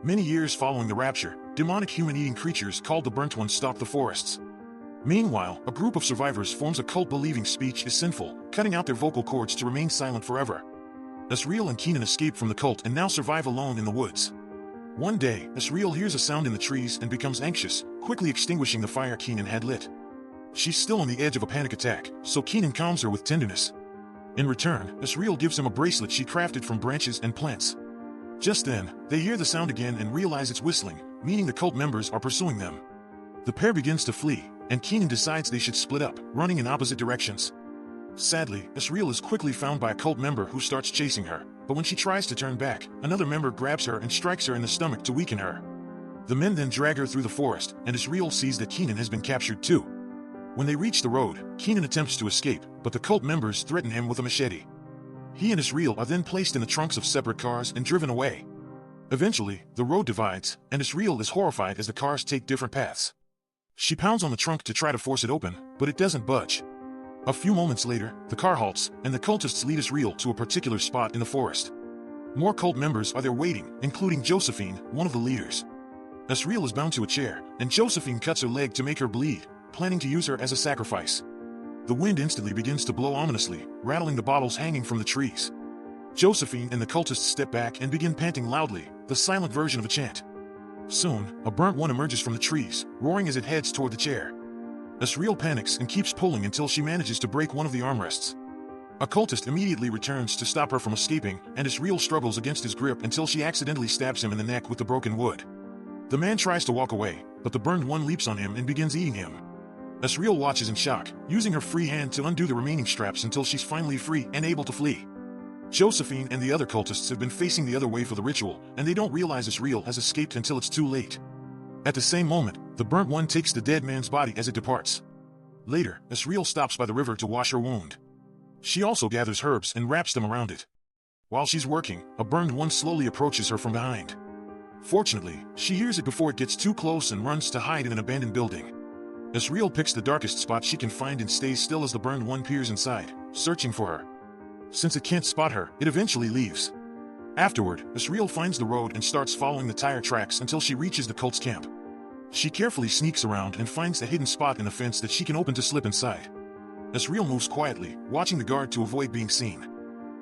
Many years following the rapture, demonic human-eating creatures called the Burnt Ones stalk the forests. Meanwhile, a group of survivors forms a cult believing speech is sinful, cutting out their vocal cords to remain silent forever. Asriel and Keenan escape from the cult and now survive alone in the woods. One day, Asriel hears a sound in the trees and becomes anxious, quickly extinguishing the fire Keenan had lit. She's still on the edge of a panic attack, so Keenan calms her with tenderness. In return, Asriel gives him a bracelet she crafted from branches and plants. Just then, they hear the sound again and realize it's whistling, meaning the cult members are pursuing them. The pair begins to flee, and Keenan decides they should split up, running in opposite directions. Sadly, Asriel is quickly found by a cult member who starts chasing her, but when she tries to turn back, another member grabs her and strikes her in the stomach to weaken her. The men then drag her through the forest, and Asriel sees that Keenan has been captured too. When they reach the road, Keenan attempts to escape, but the cult members threaten him with a machete. He and Asriel are then placed in the trunks of separate cars and driven away. Eventually, the road divides, and Asriel is horrified as the cars take different paths. She pounds on the trunk to try to force it open, but it doesn't budge. A few moments later, the car halts, and the cultists lead Asriel to a particular spot in the forest. More cult members are there waiting, including Josephine, one of the leaders. Asriel is bound to a chair, and Josephine cuts her leg to make her bleed, planning to use her as a sacrifice. The wind instantly begins to blow ominously, rattling the bottles hanging from the trees. Josephine and the cultists step back and begin panting loudly, the silent version of a chant. Soon, a burnt one emerges from the trees, roaring as it heads toward the chair. Asriel panics and keeps pulling until she manages to break one of the armrests. A cultist immediately returns to stop her from escaping, and Asriel struggles against his grip until she accidentally stabs him in the neck with the broken wood. The man tries to walk away, but the burned one leaps on him and begins eating him. Asriel watches in shock, using her free hand to undo the remaining straps until she's finally free and able to flee. Josephine and the other cultists have been facing the other way for the ritual, and they don't realize Asriel has escaped until it's too late. At the same moment, the burnt one takes the dead man's body as it departs. Later, Asriel stops by the river to wash her wound. She also gathers herbs and wraps them around it. While she's working, a burned one slowly approaches her from behind. Fortunately, she hears it before it gets too close and runs to hide in an abandoned building. Asriel picks the darkest spot she can find and stays still as the burned one peers inside, searching for her. Since it can't spot her, it eventually leaves. Afterward, Asriel finds the road and starts following the tire tracks until she reaches the cult's camp. She carefully sneaks around and finds a hidden spot in the fence that she can open to slip inside. Asriel moves quietly, watching the guard to avoid being seen.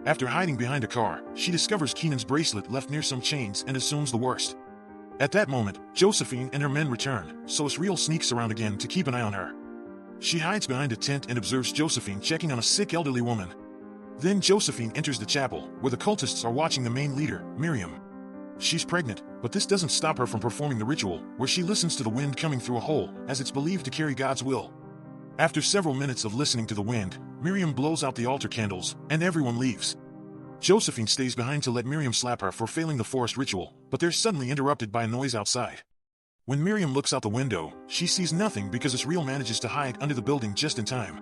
After hiding behind a car, she discovers Keenan's bracelet left near some chains and assumes the worst. At that moment, Josephine and her men return, so Asriel sneaks around again to keep an eye on her. She hides behind a tent and observes Josephine checking on a sick elderly woman. Then Josephine enters the chapel, where the cultists are watching the main leader, Miriam. She's pregnant, but this doesn't stop her from performing the ritual, where she listens to the wind coming through a hole, as it's believed to carry God's will. After several minutes of listening to the wind, Miriam blows out the altar candles, and everyone leaves. Josephine stays behind to let Miriam slap her for failing the forest ritual, but they're suddenly interrupted by a noise outside. When Miriam looks out the window, she sees nothing because Asriel manages to hide under the building just in time.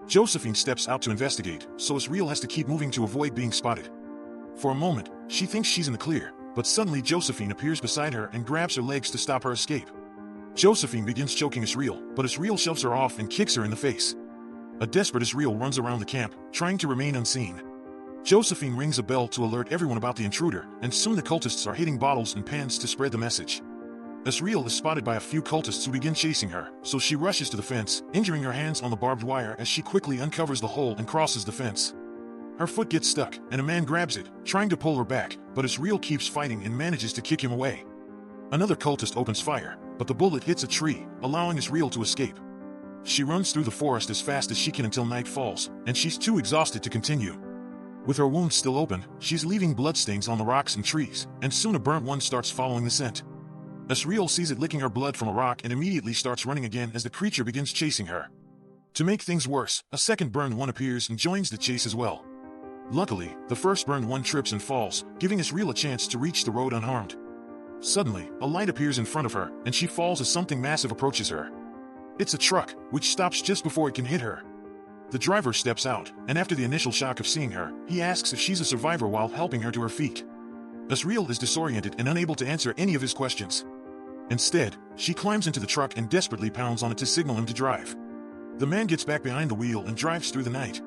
Josephine steps out to investigate, so Asriel has to keep moving to avoid being spotted. For a moment, she thinks she's in the clear, but suddenly Josephine appears beside her and grabs her legs to stop her escape. Josephine begins choking Asriel, but Asriel shoves her off and kicks her in the face. A desperate Asriel runs around the camp, trying to remain unseen. Josephine rings a bell to alert everyone about the intruder, and soon the cultists are hitting bottles and pans to spread the message. Asriel is spotted by a few cultists who begin chasing her, so she rushes to the fence, injuring her hands on the barbed wire as she quickly uncovers the hole and crosses the fence. Her foot gets stuck, and a man grabs it, trying to pull her back, but Asriel keeps fighting and manages to kick him away. Another cultist opens fire, but the bullet hits a tree, allowing Asriel to escape. She runs through the forest as fast as she can until night falls, and she's too exhausted to continue. With her wounds still open, she's leaving bloodstains on the rocks and trees, and soon a burnt one starts following the scent. Asriel sees it licking her blood from a rock and immediately starts running again as the creature begins chasing her. To make things worse, a second burned one appears and joins the chase as well. Luckily, the first burned one trips and falls, giving Asriel a chance to reach the road unharmed. Suddenly, a light appears in front of her, and she falls as something massive approaches her. It's a truck, which stops just before it can hit her. The driver steps out, and after the initial shock of seeing her, he asks if she's a survivor while helping her to her feet. Asriel is disoriented and unable to answer any of his questions. Instead, she climbs into the truck and desperately pounds on it to signal him to drive. The man gets back behind the wheel and drives through the night.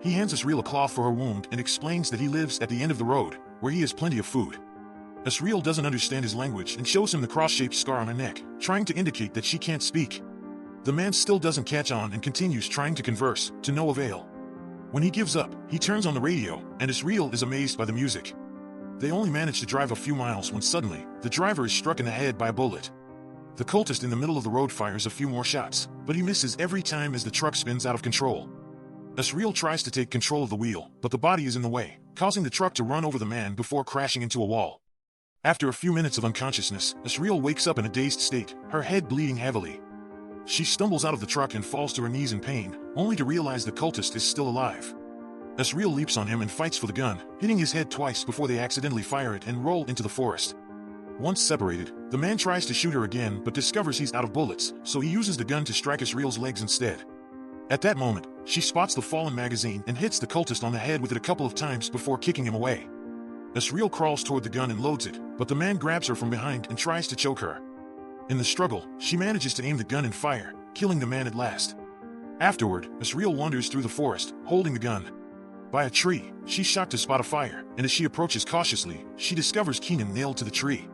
He hands Asriel a cloth for her wound and explains that he lives at the end of the road, where he has plenty of food. Asriel doesn't understand his language and shows him the cross-shaped scar on her neck, trying to indicate that she can't speak. The man still doesn't catch on and continues trying to converse, to no avail. When he gives up, he turns on the radio, and Asriel is amazed by the music. They only manage to drive a few miles when suddenly, the driver is struck in the head by a bullet. The cultist in the middle of the road fires a few more shots, but he misses every time as the truck spins out of control. Asriel tries to take control of the wheel, but the body is in the way, causing the truck to run over the man before crashing into a wall. After a few minutes of unconsciousness, Asriel wakes up in a dazed state, her head bleeding heavily. She stumbles out of the truck and falls to her knees in pain, only to realize the cultist is still alive. Asriel leaps on him and fights for the gun, hitting his head twice before they accidentally fire it and roll into the forest. Once separated, the man tries to shoot her again but discovers he's out of bullets, so he uses the gun to strike Asriel's legs instead. At that moment, she spots the fallen magazine and hits the cultist on the head with it a couple of times before kicking him away. Asriel crawls toward the gun and loads it, but the man grabs her from behind and tries to choke her. In the struggle, she manages to aim the gun and fire, killing the man at last. Afterward, Asriel wanders through the forest, holding the gun. By a tree, she's shocked to spot a fire, and as she approaches cautiously, she discovers Keenan nailed to the tree.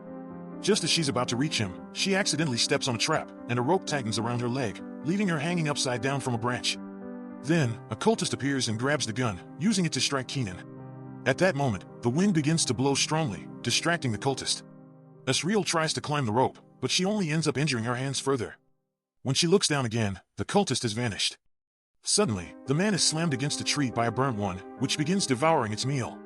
Just as she's about to reach him, she accidentally steps on a trap, and a rope tightens around her leg, leaving her hanging upside down from a branch. Then, a cultist appears and grabs the gun, using it to strike Keenan. At that moment, the wind begins to blow strongly, distracting the cultist. Asriel tries to climb the rope, but she only ends up injuring her hands further. When she looks down again, the cultist has vanished. Suddenly, the man is slammed against a tree by a burnt one, which begins devouring its meal.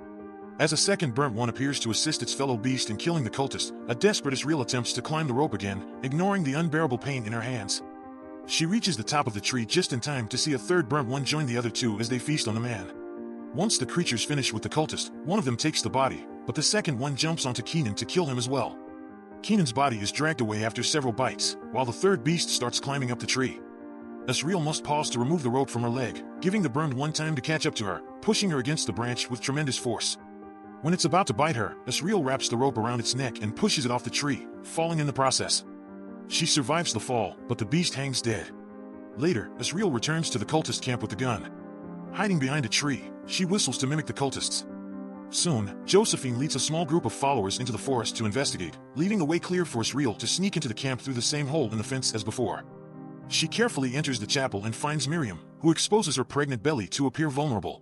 As a second burnt one appears to assist its fellow beast in killing the cultist, a desperate Asriel attempts to climb the rope again, ignoring the unbearable pain in her hands. She reaches the top of the tree just in time to see a third burnt one join the other two as they feast on the man. Once the creatures finish with the cultist, one of them takes the body, but the second one jumps onto Keenan to kill him as well. Keenan's body is dragged away after several bites, while the third beast starts climbing up the tree. Asriel must pause to remove the rope from her leg, giving the burned one time to catch up to her, pushing her against the branch with tremendous force. When it's about to bite her, Asriel wraps the rope around its neck and pushes it off the tree, falling in the process. She survives the fall, but the beast hangs dead. Later, Asriel returns to the cultist camp with the gun. Hiding behind a tree, she whistles to mimic the cultists. Soon, Josephine leads a small group of followers into the forest to investigate, leaving the way clear for Asriel to sneak into the camp through the same hole in the fence as before. She carefully enters the chapel and finds Miriam, who exposes her pregnant belly to appear vulnerable.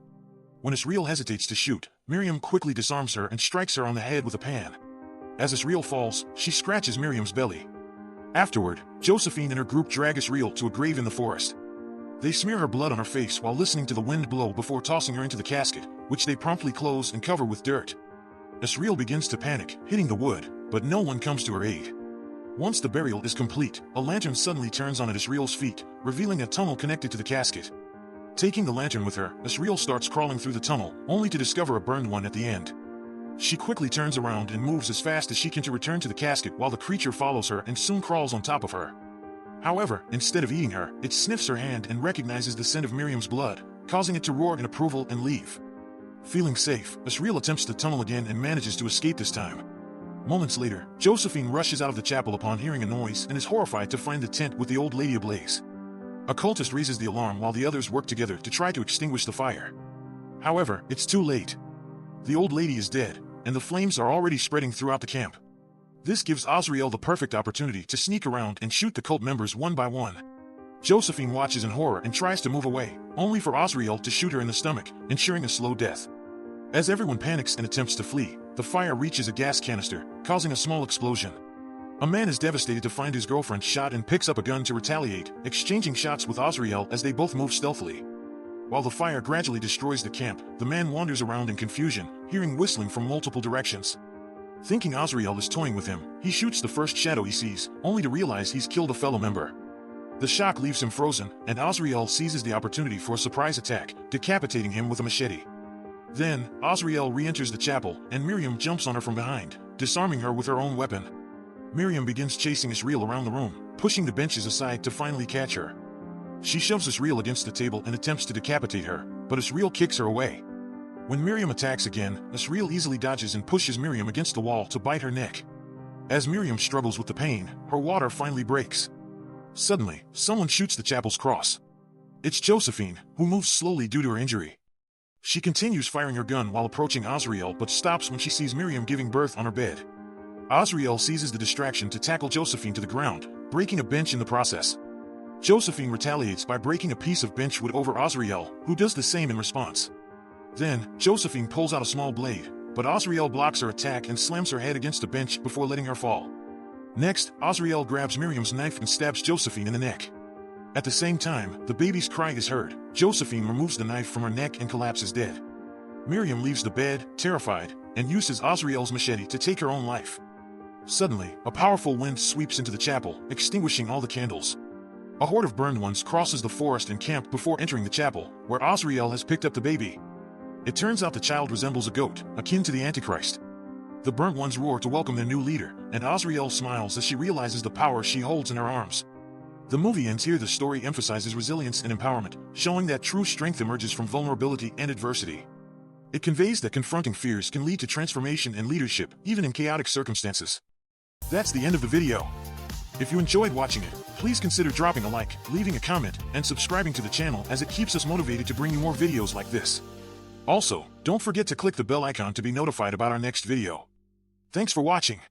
When Asriel hesitates to shoot, Miriam quickly disarms her and strikes her on the head with a pan. As Asriel falls, she scratches Miriam's belly. Afterward, Josephine and her group drag Asriel to a grave in the forest. They smear her blood on her face while listening to the wind blow before tossing her into the casket, which they promptly close and cover with dirt. Asriel begins to panic, hitting the wood, but no one comes to her aid. Once the burial is complete, a lantern suddenly turns on at Asriel's feet, revealing a tunnel connected to the casket. Taking the lantern with her, Asriel starts crawling through the tunnel, only to discover a burned one at the end. She quickly turns around and moves as fast as she can to return to the casket while the creature follows her and soon crawls on top of her. However, instead of eating her, it sniffs her hand and recognizes the scent of Miriam's blood, causing it to roar in approval and leave. Feeling safe, Asriel attempts the tunnel again and manages to escape this time. Moments later, Josephine rushes out of the chapel upon hearing a noise and is horrified to find the tent with the old lady ablaze. A cultist raises the alarm while the others work together to try to extinguish the fire. However, it's too late. The old lady is dead, and the flames are already spreading throughout the camp. This gives Asriel the perfect opportunity to sneak around and shoot the cult members one by one. Josephine watches in horror and tries to move away, only for Asriel to shoot her in the stomach, ensuring a slow death. As everyone panics and attempts to flee, the fire reaches a gas canister, causing a small explosion. A man is devastated to find his girlfriend shot and picks up a gun to retaliate, exchanging shots with Asriel as they both move stealthily. While the fire gradually destroys the camp, the man wanders around in confusion, hearing whistling from multiple directions. Thinking Asriel is toying with him, he shoots the first shadow he sees, only to realize he's killed a fellow member. The shock leaves him frozen, and Asriel seizes the opportunity for a surprise attack, decapitating him with a machete. Then, Asriel re-enters the chapel, and Miriam jumps on her from behind, disarming her with her own weapon. Miriam begins chasing Asriel around the room, pushing the benches aside to finally catch her. She shoves Asriel against the table and attempts to decapitate her, but Asriel kicks her away. When Miriam attacks again, Asriel easily dodges and pushes Miriam against the wall to bite her neck. As Miriam struggles with the pain, her water finally breaks. Suddenly, someone shoots the chapel's cross. It's Josephine, who moves slowly due to her injury. She continues firing her gun while approaching Asriel but stops when she sees Miriam giving birth on her bed. Azrael seizes the distraction to tackle Josephine to the ground, breaking a bench in the process. Josephine retaliates by breaking a piece of bench wood over Azrael, who does the same in response. Then, Josephine pulls out a small blade, but Azrael blocks her attack and slams her head against the bench before letting her fall. Next, Azrael grabs Miriam's knife and stabs Josephine in the neck. At the same time, the baby's cry is heard. Josephine removes the knife from her neck and collapses dead. Miriam leaves the bed, terrified, and uses Azrael's machete to take her own life. Suddenly, a powerful wind sweeps into the chapel, extinguishing all the candles. A horde of burned ones crosses the forest and camp before entering the chapel, where Azrael has picked up the baby. It turns out the child resembles a goat, akin to the Antichrist. The burnt ones roar to welcome their new leader, and Azrael smiles as she realizes the power she holds in her arms. The movie ends here. The story emphasizes resilience and empowerment, showing that true strength emerges from vulnerability and adversity. It conveys that confronting fears can lead to transformation and leadership, even in chaotic circumstances. That's the end of the video. If you enjoyed watching it, please consider dropping a like, leaving a comment, and subscribing to the channel, as it keeps us motivated to bring you more videos like this. Also, don't forget to click the bell icon to be notified about our next video. Thanks for watching.